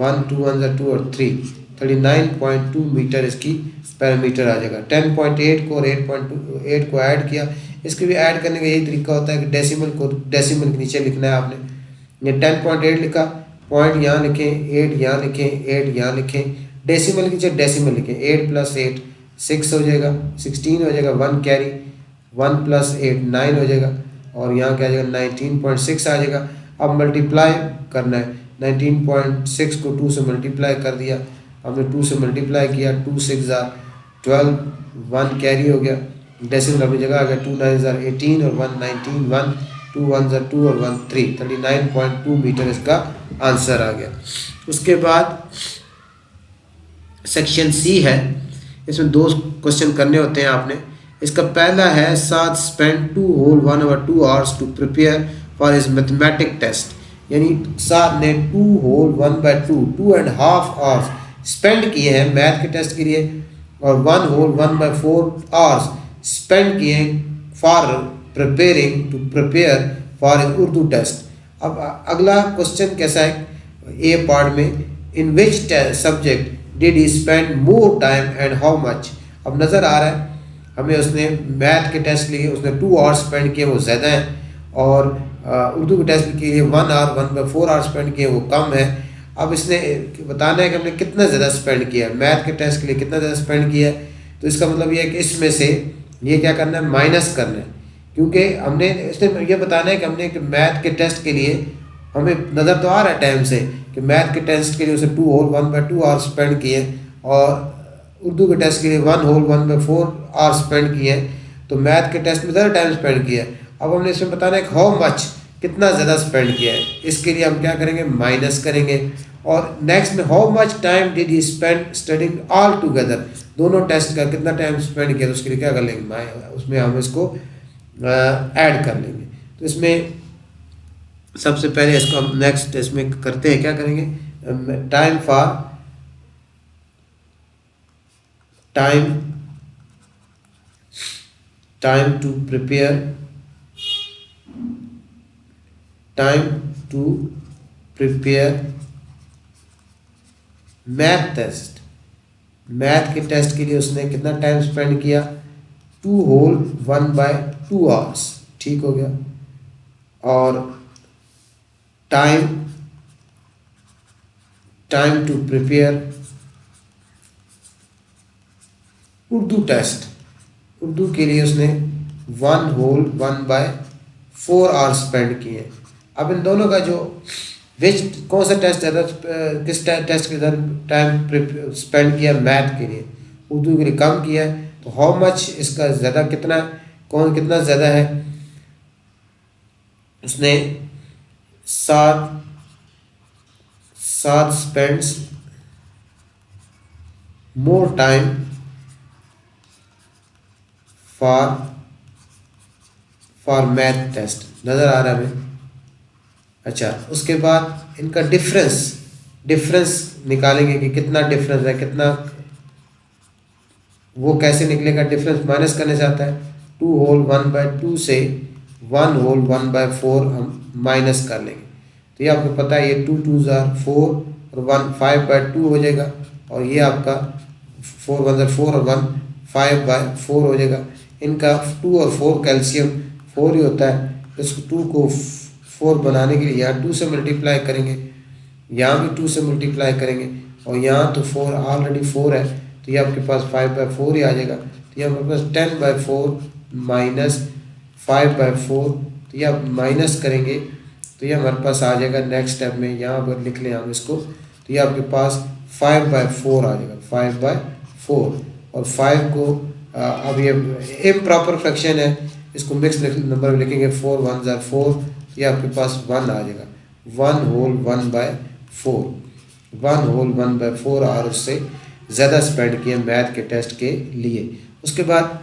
1 2 1 2 और 3 39.2 मीटर इसकी पैरामीटर आ जाएगा। 10.8 को और 8.8 को ऐड किया। इसके भी ऐड करने का यही तरीका होता है कि डेसिमल को डेसिमल के नीचे लिखना है आपने। ये 10.8 लिखा, पॉइंट यहाँ लिखें, 8 यहाँ लिखें, 8 यहाँ लिखें, डेसिमल के नीचे डेसिमल लिखें। 8 + 8 6 हो जाएगा, 16 हो जाएगा, 1 कैरी, 1 + 8 9 हो जाएगा, और यहाँ क्या आ जाएगा 19.6 आ जाएगा। अब मल्टीप्लाई करना है, 19.6 को 2 से मल्टीप्लाई कर दिया, हमने 2 से मल्टीप्लाई किया, 2 6 12, 1 कैरी हो गया, डेसिमल अपनी जगह आ गया, 2 9 18 और 1 19, 1 2 1 2 और 1 3, 39.2 मीटर इसका आंसर आ गया। उसके बाद सेक्शन सी है, इसमें 2 क्वेश्चन करने होते हैं आपने। इसका पहला है, साथ spend 2 whole 1 over 2 hours to prepare for his mathematic test, यानी साथ ने 2 होल 1/2 2.5 hours स्पेंड किए हैं मैथ के टेस्ट के लिए, और 1 होल 1/4 hours स्पेंड किए हैं for preparing to prepare for Urdu test. अब अगला क्वेश्चन कैसा है, ए पार्ट में, in which subject did he spend more time and how much. अब नज़र आ रहा है हमें उसने मैथ के टेस्ट के लिए उसने 2 आवर्स स्पेंड किए, वो ज़्यादा है, और उर्दू के टेस्ट के लिए 1 hour 1/4 hours स्पेंड किए, वो कम है। अब इसने बताना है कि हमने कितना ज़्यादा स्पेंड किया है, मैथ के टेस्ट के लिए कितना ज़्यादा स्पेंड किया है। तो इसका मतलब ये है कि इसमें से ये क्या करना है, माइनस करना है, क्योंकि हमने इसने ये बताना है कि हमने मैथ के टेस्ट के लिए, हमें नज़र तो आ रहा है टाइम से कि मैथ के टेस्ट के लिए उसे 2 होल 1/2 hours स्पेंड किए, और उर्दू के टेस्ट के लिए 1 होल 1/4 hours स्पेंड किए, तो मैथ के टेस्ट में ज़्यादा टाइम स्पेंड किया है। अब हमने इसमें बताना है कि हाउ मच, कितना ज़्यादा स्पेंड किया है। इसके लिए हम क्या करेंगे, माइनस करेंगे। और नेक्स्ट में, how much time did he spend studying all together, दोनों टेस्ट का कितना टाइम स्पेंड किया, तो उसके लिए क्या कर लेंगे, उसमें हम इसको ऐड कर लेंगे। तो इसमें सबसे पहले इसको हम नेक्स्ट इसमें करते हैं, क्या करेंगे, time for time to prepare math test. Math के टेस्ट के लिए उसने कितना टाइम स्पेंड किया, 2 होल 1/2 hours, ठीक हो गया। और time to prepare Urdu test, Urdu के लिए उसने 1 होल 1/4 hours स्पेंड किए। अब इन दोनों का जो कौन सा टेस्ट ज़्यादा, किस टेस्ट के ज़्यादा टाइम स्पेंड किया, मैथ के लिए, उर्दू के लिए कम किया है। तो हाउ मच इसका ज़्यादा कितना, कितना ज़्यादा है, उसने 7 spends more time for math test, नज़र आ रहा है हमें। अच्छा, उसके बाद इनका डिफरेंस निकालेंगे कि कितना डिफरेंस है, कितना, वो कैसे निकलेगा। डिफरेंस माइनस करने से आता है। 2 होल 1/2 से 1 होल 1/4 हम माइनस कर लेंगे। तो ये आपको पता है, ये 2 2 ज़ार 4 और 1 5/2 हो जाएगा, और ये आपका 4 1 ज़ार 4 और 1 5/4 हो जाएगा। इनका 2 और 4 कैल्शियम 4 ही होता है, तो इसको 2 को 4 बनाने के लिए यहाँ 2 से मल्टीप्लाई करेंगे, यहाँ भी 2 से मल्टीप्लाई करेंगे, और यहाँ तो 4 ऑलरेडी 4 है, तो ये आपके पास 5/4 ही आ जाएगा। तो ये हमारे पास 10/4 माइनस 5/4, तो ये आप माइनस करेंगे तो ये हमारे पास आ जाएगा नेक्स्ट स्टेप में, यहाँ पर लिख लें हम इसको, तो ये आपके पास 5/4 आ जाएगा, 5/4। और 5 को अब ये इम्प्रॉपर फ्रैक्शन है, इसको मिक्स नंबर में लिखेंगे। 4 1 ज़ार 4, ये आपके पास 1 आ जाएगा। 1 होल 1/4, 1 होल 1/4 और उससे ज़्यादा स्पेंड किए मैथ के टेस्ट के लिए। उसके बाद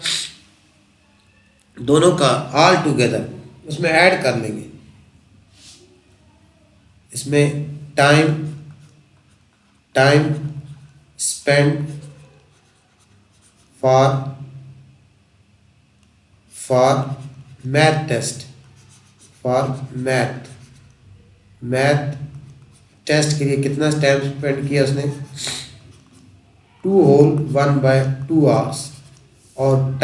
दोनों का ऑल टुगेदर उसमें ऐड कर लेंगे। इसमें time spend for math test, for math test के लिए कितना टाइम स्पेंड किया उसने। 2 होल 1/2 आवर्स। और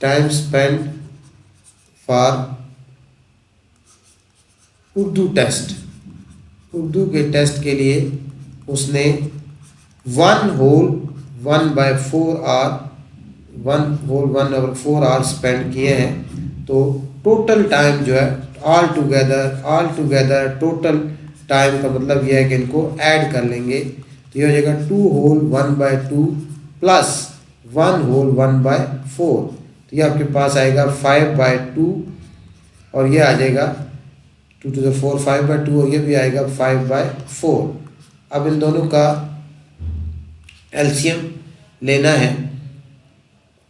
time spend for Urdu test, Urdu के टेस्ट के लिए उसने 1 whole 1/4 hour 1 whole 1/4 hour spend किए हैं। तो टोटल टाइम जो है ऑल टुगेदर टोटल टाइम का मतलब यह है कि इनको ऐड कर लेंगे, तो ये हो जाएगा 2 होल 1/2 प्लस 1 होल 1/4, तो ये आपके पास आएगा 5/2, और ये आ जाएगा 2 to the 4 5/2, और ये भी आएगा 5/4। अब इन दोनों का एलसीएम लेना है,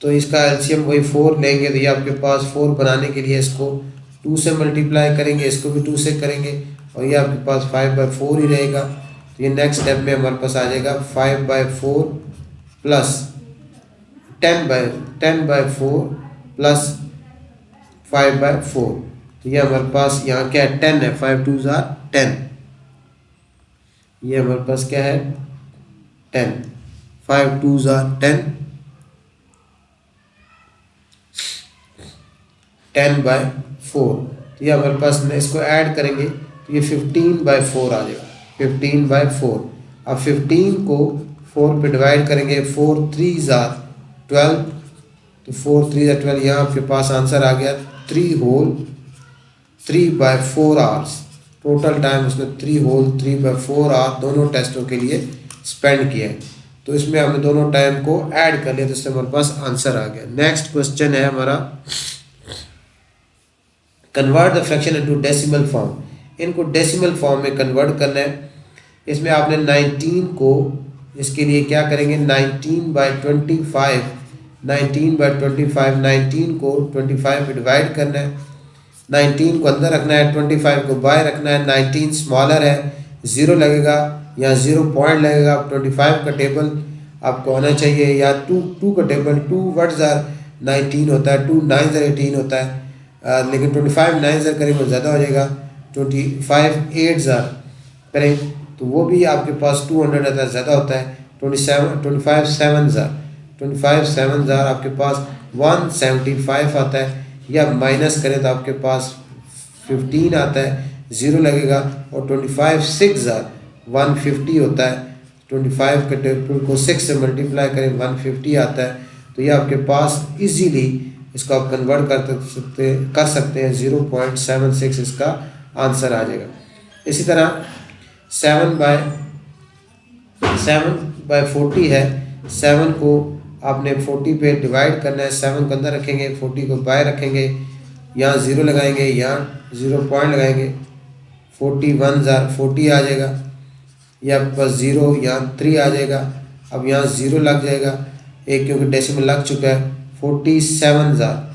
तो इसका एलसीएम वही 4 लेंगे, तो ये आपके पास 4 बनाने के लिए इसको 2 से मल्टीप्लाई करेंगे, इसको भी 2 से करेंगे, और ये आपके पास 5/4 ही रहेगा। तो ये नेक्स्ट स्टेप में हमारे पास आ जाएगा 5/4 प्लस 10/4 प्लस 5/4, तो ये हमारे पास यहाँ क्या है, 10 है। 5 2 ज़ार 10, ये हमारे पास क्या है, 10। 5 2 ज़ार 10, 10/4, तो ये हमारे पास इसको ऐड करेंगे तो ये 15/4 आ जाएगा, 15/4। अब 15 को 4 पे डिवाइड करेंगे, 4 3 ज़ार 12, तो 4 3 ज़ार 12, यहाँ आपके पास आंसर आ गया 3 होल 3/4 आवर्स। टोटल टाइम उसने 3 होल 3/4 आवर दोनों टेस्टों के लिए स्पेंड किया है। तो इसमें हमने दोनों टाइम को ऐड कर लिया, तो इससे हमारे पास आंसर आ गया। नेक्स्ट क्वेश्चन है हमारा, convert the fraction into decimal form. इनको डेसिमल फॉर्म में कन्वर्ट करना है। इसमें आपने 19 को, इसके लिए क्या करेंगे, 19/25, 19 को 25 में डिवाइड करना है। 19 को अंदर रखना है, 25 को बाहर रखना है। 19 स्मॉलर है, 0 लगेगा या 0 पॉइंट लगेगा। 25 का टेबल आपको आना चाहिए, या 2 का टेबल। 2 व्हाट ज़ार 19 होता है, 2 9 ज़ार 18 होता है, लेकिन 25 9 ज़ार करें तो ज़्यादा हो जाएगा। 25 8 ज़ार करें तो वो भी आपके पास 200 आता है, ज़्यादा होता है। 25 7 ज़ार, 25 7 ज़ार आपके पास 175 आता है, या माइनस करें तो आपके पास 15 आता है, 0 लगेगा। और 25 6 ज़ार 150 होता है। 25 के टेबल को 6 से मल्टीप्लाई करें, 150 आता है। तो ये आपके पास इजीली इसको आप कन्वर्ट कर सकते हैं। 0.76 इसका आंसर आ जाएगा। इसी तरह 7/40 है। 7 को आपने 40 पे डिवाइड करना है। 7 को अंदर रखेंगे, 40 को बाहर रखेंगे, यहाँ 0 लगाएंगे, यहाँ 0 पॉइंट लगाएंगे। 41 ज़ार 40 आ जाएगा। ये आपके पास 0, यहाँ 3 आ जाएगा। अब यहाँ 0 लग जाएगा एक, क्योंकि डेसिमल लग चुका है। 47,000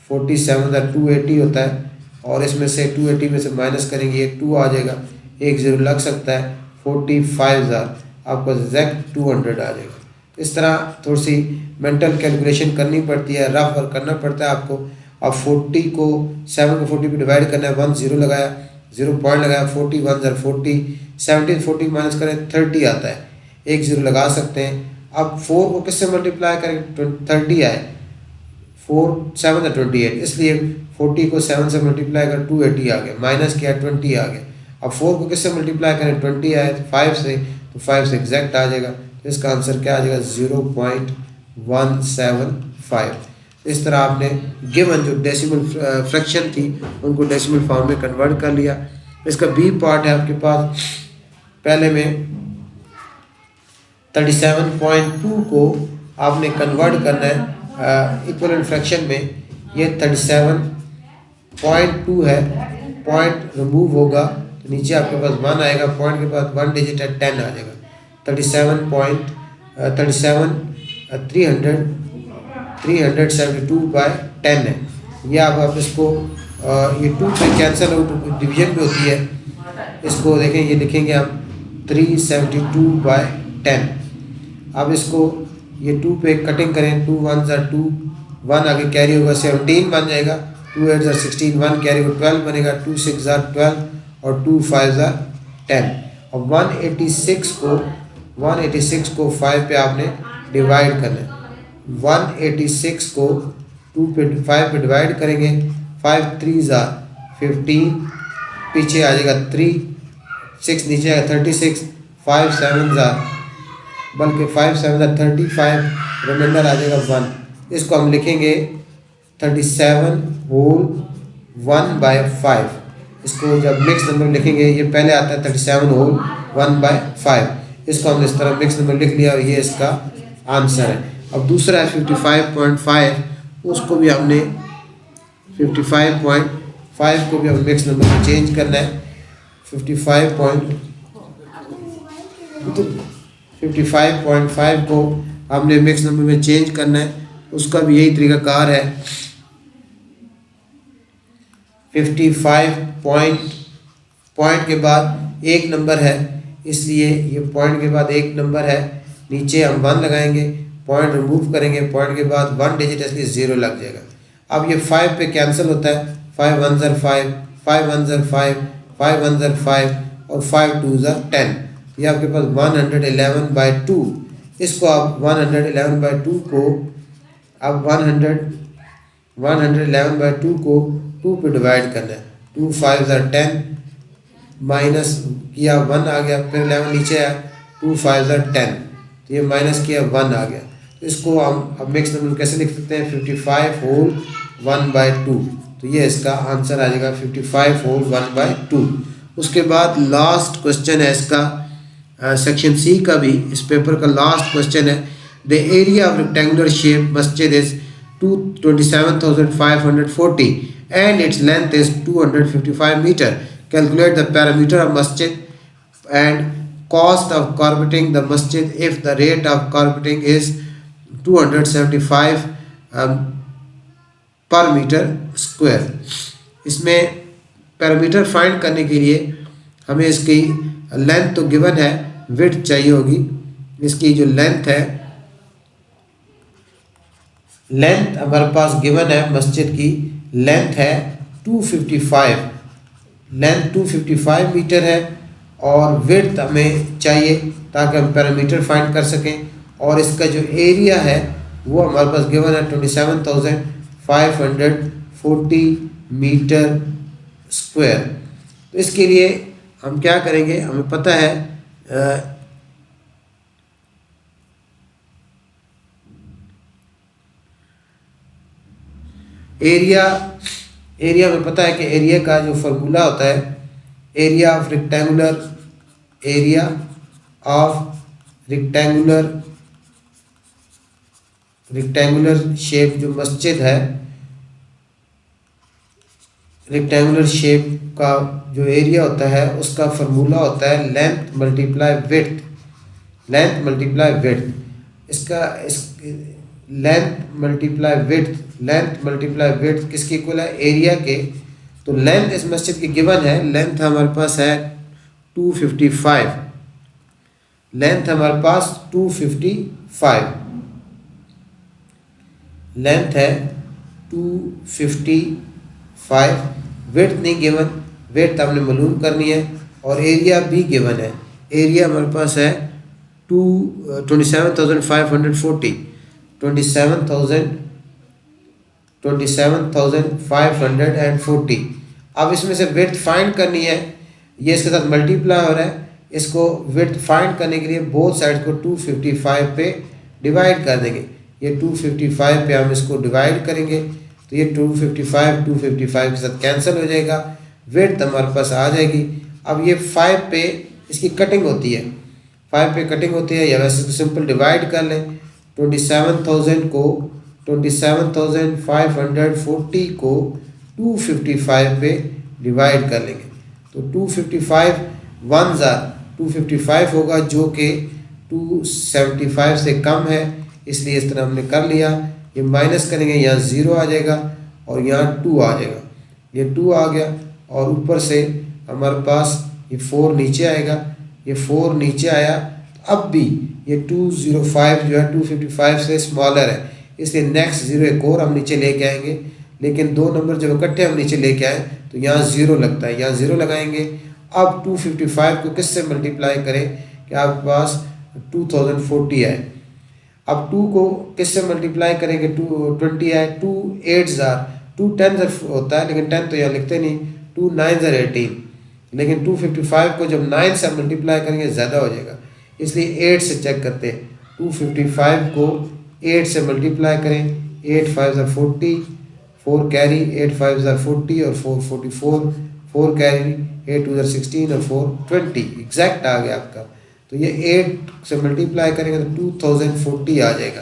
280 होता है, और इसमें से 280 में से माइनस करेंगे, ये 2 आ जाएगा, एक 0 लग सकता है। 45,000 आपको एग्जैक्ट 200 आ जाएगा। इस तरह थोड़ी सी मेंटल कैलकुलेशन करनी पड़ती है, रफ वर्क करना पड़ता है आपको। अब 40 को 7 को 40 पे डिवाइड करना है, 1 0 लगाया, 0 पॉइंट लगाया, 40 1 0 40, 17 40 माइनस करें 30 आता है, एक 0 लगा सकते हैं। अब 4 को किससे मल्टीप्लाई करें 30 आए, 4 7 28, इसलिए 40 को 7 से मल्टीप्लाई कर 280 आ गया, माइनस किया 20 आ गया। अब 4 को किससे मल्टीप्लाई करें 20 आए, तो 5 से, तो 5 से एग्जैक्ट आ जाएगा। तो इसका आंसर क्या आ जाएगा 0.175। इस तरह आपने गिवन जो डेसिमल फ्रैक्शन थी उनको डेसिमल फॉर्म में कन्वर्ट कर लिया। इसका बी पार्ट है आपके पास, पहले में 37.2 को आपने कन्वर्ट करना है इक्वलेंट फ्रैक्शन में। ये 37.2 है, पॉइंट रिमूव होगा तो नीचे आपके पास 1 आएगा, पॉइंट के बाद 1 डिजिट है 10 आ जाएगा। 372/10 है। ये आप इसको ये 2 पे कैंसिल आउट डिवीजन में होती है, इसको देखें, ये लिखेंगे हम 372/10। अब इसको ये 2 पे कटिंग करें, 2 1 2, 1 आगे कैरी होगा 17 बन जाएगा, 2 8 16, 1 कैरी होगा 12 बनेगा, 2 6 12 और 2 5 10। और 186 को 5 पे आपने डिवाइड करना है। 186 को 2 पे 5 पे डिवाइड करेंगे, 5 3 15, पीछे आ जाएगा 3, 6 नीचे आएगा 36, 5 7 बल्कि 5 7 35, रिमाइंडर आ जाएगा 1। इसको हम लिखेंगे 37 होल 1/5। इसको जब मिक्स नंबर लिखेंगे, ये पहले आता है 37 होल 1/5, इसको हमने इस तरह मिक्स नंबर लिख लिया और ये इसका आंसर है। अब दूसरा है 55.5, उसको भी हमने 55.5 को भी हमें मिक्स नंबर में चेंज करना है। 55.5 को हमने मिक्स नंबर में चेंज करना है, उसका भी यही तरीकाकार है। 55 पॉइंट के बाद एक नंबर है, इसलिए ये पॉइंट के बाद एक नंबर है, नीचे हम 1 लगाएंगे, पॉइंट रिमूव करेंगे, पॉइंट के बाद 1 डिजिट इसलिए 0 लग जाएगा। अब ये 5 पे कैंसिल होता है, 5 1 5, 5 1 5, 5 1 5 और 5 2 10। ये आपके पास 111/2। इसको आप 111/2 को अब 111/2 को 2 पे डिवाइड करना है। 2 5 10, माइनस किया 1 आ गया, फिर 11 नीचे आया, 2 5 10, तो ये माइनस किया 1 आ गया। तो इसको हम अब मिक्स नंबर कैसे लिख सकते हैं, 55 होल 1/2। तो ये इसका आंसर आ जाएगा 55 होल 1/2। उसके बाद लास्ट क्वेश्चन है इसका, सेक्शन सी का भी इस पेपर का लास्ट क्वेश्चन है। The area of rectangular shape मस्जिद is 27,540 and its length is 255 meter. Calculate the parameter of masjid and cost of carpeting the masjid if the rate of carpeting is 275 per meter square. इसमें parameter find करने के लिए हमें इसकी length तो given है, width चाहिए होगी। इसकी जो लेंथ है, लेंथ हमारे पास गिवन है, मस्जिद की लेंथ है 255, लेंथ 255 मीटर है और विड्थ हमें चाहिए ताकि हम पैरामीटर फाइंड कर सकें। और इसका जो एरिया है वो हमारे पास गिवन है 27,540 मीटर स्क्वायर। तो इसके लिए हम क्या करेंगे, हमें पता है एरिया में पता है कि एरिया का जो फार्मूला होता है, एरिया ऑफ रेक्टेंगुलर शेप जो मस्जिद है, रेक्टेंगुलर शेप का जो एरिया होता है उसका फार्मूला होता है length multiply width, length multiply width. इसका इस length multiply width, length multiply width किसकी इक्वल है? एरिया के। तो लेंथ इस मस्जिद की गिवन है, लेंथ हमारे पास है 255, लेंथ हमारे पास 255, लेंथ है 255, विड्थ नहीं गिवन, विड्थ हमने मालूम करनी है, और एरिया भी गिवन है। एरिया हमारे पास है 27,540, 27,540। अब इसमें से विड्थ फाइंड करनी है, ये इसके साथ मल्टीप्लाई हो रहा है, इसको विड्थ फाइंड करने के लिए बोथ साइड को 255 पे डिवाइड कर देंगे। ये 255 पे हम इसको डिवाइड करेंगे तो ये 255 के साथ कैंसिल हो जाएगा, विड्थ हमारे पास आ जाएगी। अब ये 5 पे इसकी कटिंग होती है, 5 पे कटिंग होती है, या वैसे तो सिंपल डिवाइड कर लें। 27,000 को 27,540 को 255 पे डिवाइड कर लेंगे तो 255 255 होगा, जो कि 275 से कम है, इसलिए इस तरह हमने कर लिया। ये माइनस करेंगे, यहाँ 0 आ जाएगा और यहाँ 2 आ जाएगा, ये 2 आ गया, और ऊपर से हमारे पास ये 4 नीचे आएगा, ये 4 नीचे आया। अब भी ये 205 जो है 255 से स्मॉलर है, इसलिए नेक्स्ट 0 एक और हम नीचे लेके आएंगे, लेकिन दो नंबर जब इकट्ठे हम नीचे लेके आए तो यहाँ 0 लगता है, यहाँ 0 लगाएंगे। अब 255 को किससे मल्टीप्लाई करें कि आपके पास 2040 आए। अब 2 को किससे मल्टीप्लाई करेंगे? 20 आए, 2 8 2 10 होता है, लेकिन 10 तो यहाँ लिखते नहीं, 2 9 18, लेकिन 255 को जब 9 से मल्टीप्लाई करेंगे ज़्यादा हो जाएगा, इसलिए 8 से चेक करते हैं। 255 को 8 से मल्टीप्लाई करें, 8 5 40, 4 कैरी, 8 5 40 और 4 44, 4 कैरी, 8 2 16 और 4 20, एग्जैक्ट आ गया आपका। तो ये 8 से मल्टीप्लाई करेंगे तो 2040 आ जाएगा।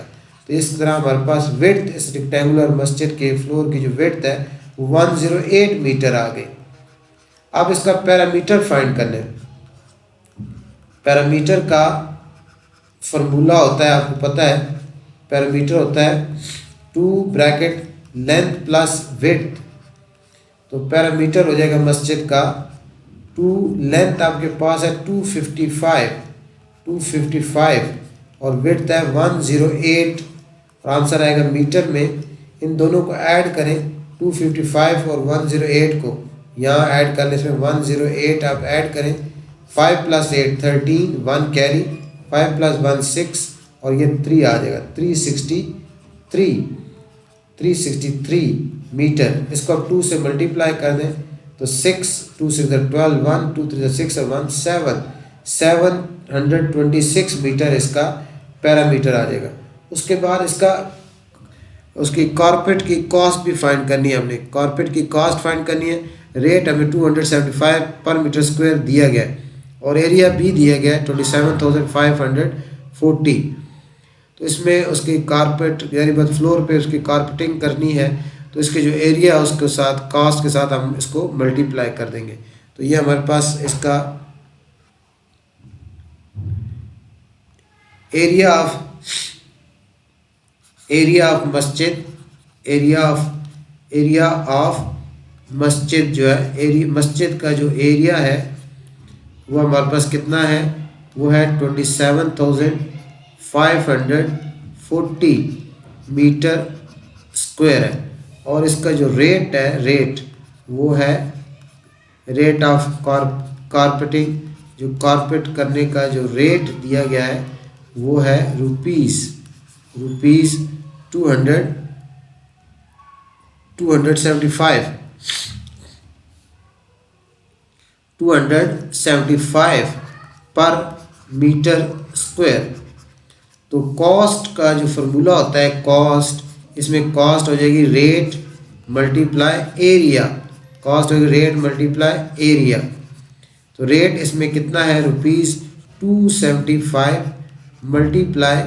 तो इस तरह हमारे पास विड्थ इस रेक्टेंगुलर मस्जिद के फ्लोर की जो विड्थ है वो 108 मीटर आ गई। अब इसका पैरामीटर फाइंड करने, पैरामीटर का फॉर्मूला होता है, आपको पता है, पैरामीटर होता है 2 ब्रैकेट लेंथ प्लस विड्थ। तो पैरामीटर हो जाएगा मस्जिद का 2, लेंथ आपके पास है 255 और विड्थ है 108, और आंसर आएगा मीटर में। इन दोनों को ऐड करें, 255 और 108 को यहाँ ऐड करने से 108 आप ऐड करें, 5 + 8 13, 1 कैरी, 5 + 1 6 और ये 3 आ जाएगा, 363 मीटर। इसको आप 2 से मल्टीप्लाई कर दें तो 6 2 6 12, 1 2 3 6 और 1 726 मीटर इसका पैरामीटर आ जाएगा। उसके बाद उसकी कारपेट की कॉस्ट भी फाइंड करनी है हमने, कारपेट की कॉस्ट फाइंड करनी है। रेट हमें 275 पर मीटर स्क्वायर दिया गया है और एरिया भी दिया गया है 27,540। तो इसमें उसकी कारपेट यानी बस फ्लोर पे उसकी कारपेटिंग करनी है, तो इसके जो एरिया है उसके साथ कॉस्ट के साथ हम इसको मल्टीप्लाई कर देंगे। तो ये हमारे पास इसका एरिया ऑफ मस्जिद जो है, मस्जिद का जो एरिया है वो हमारे पास कितना है, वो है 27,540 मीटर स्क्वायर है। और इसका जो रेट है, वो है रेट ऑफ कारपेटिंग, जो कारपेट करने का जो रेट दिया गया है वो है रुपीज़ 275 पर मीटर स्क्वायर। तो कॉस्ट का जो फार्मूला होता है, कॉस्ट, इसमें कॉस्ट हो जाएगी रेट मल्टीप्लाई एरिया, कॉस्ट होगी रेट मल्टीप्लाई एरिया। तो रेट इसमें कितना है, रुपीज़ 275 मल्टीप्लाई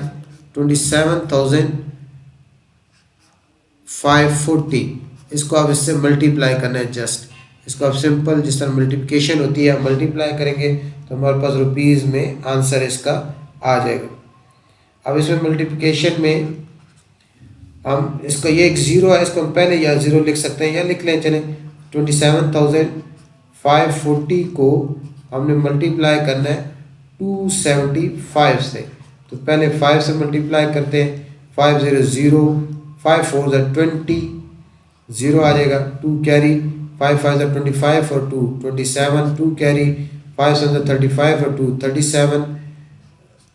27,540, इसको आप इससे मल्टीप्लाई करना है जस्ट, इसको आप सिंपल जिस तरह मल्टीप्लिकेशन होती है मल्टीप्लाई करेंगे तो हमारे पास रुपीज़ में आंसर इसका आ जाएगा। अब इसमें मल्टीप्लिकेशन में हम इसका ये एक ज़ीरो है, इसको हम पहले या ज़ीरो लिख सकते हैं या लिख लें चलें। 27,540 को हमने मल्टीप्लाई करना है 275 से, तो पहले 5 से मल्टीप्लाई करते हैं। 5 0 0, 5 4 20, 0 आ जाएगा, 2 कैरी, 5 5 25 और 2 27, 2 कैरी, 5 7 35 और 2 37,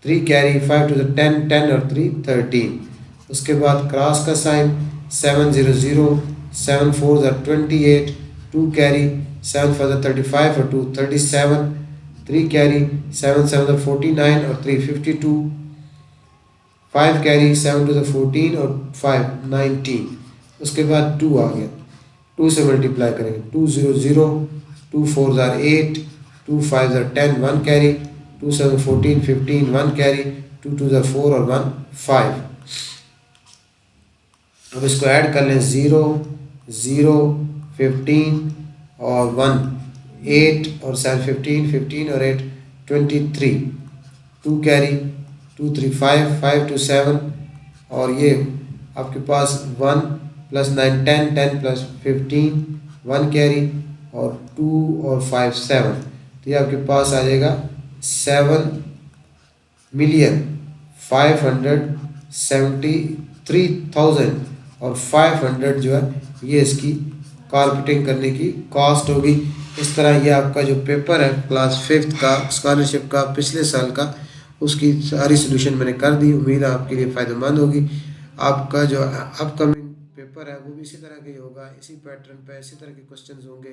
3 कैरी, 5 2 10 10 और 3 13। उसके बाद क्रॉस का साइन 7 0 0, 7 4 28, 2 कैरी, 7 5 35 और 2 37, 3 कैरी, 7 7 49 और 3 52, 5 कैरी, 7 2 14 और 5 19। उसके बाद 2 आ गया, 2 से मल्टीप्लाई करेंगे, 2 0 0, 2 4 8, 2 5 10, 1 कैरी, 2 7 14 15, 1 कैरी, 2 2 4 और 1 5। अब इसको ऐड कर लें, 0 0 15 और 1 8 और 7 15 15 और 8 23, 2 कैरी, 2 3 5 5 2 7 और ये आपके पास 1 प्लस 9 10 10 प्लस 15, 1 कैरी और 2 और 5 7, तो ये आपके पास आ जाएगा 7,573,000 और 500 जो है ये इसकी कारपेटिंग करने की कॉस्ट होगी। इस तरह ये आपका जो पेपर है क्लास 5th का स्कॉलरशिप का पिछले साल का, उसकी सारी सोल्यूशन मैंने कर दी। उम्मीद है आपके लिए फ़ायदेमंद होगी। आपका जो अपकमिंग पेपर है वो भी इसी तरह का ही होगा, इसी पैटर्न पे इसी तरह के क्वेश्चंस होंगे।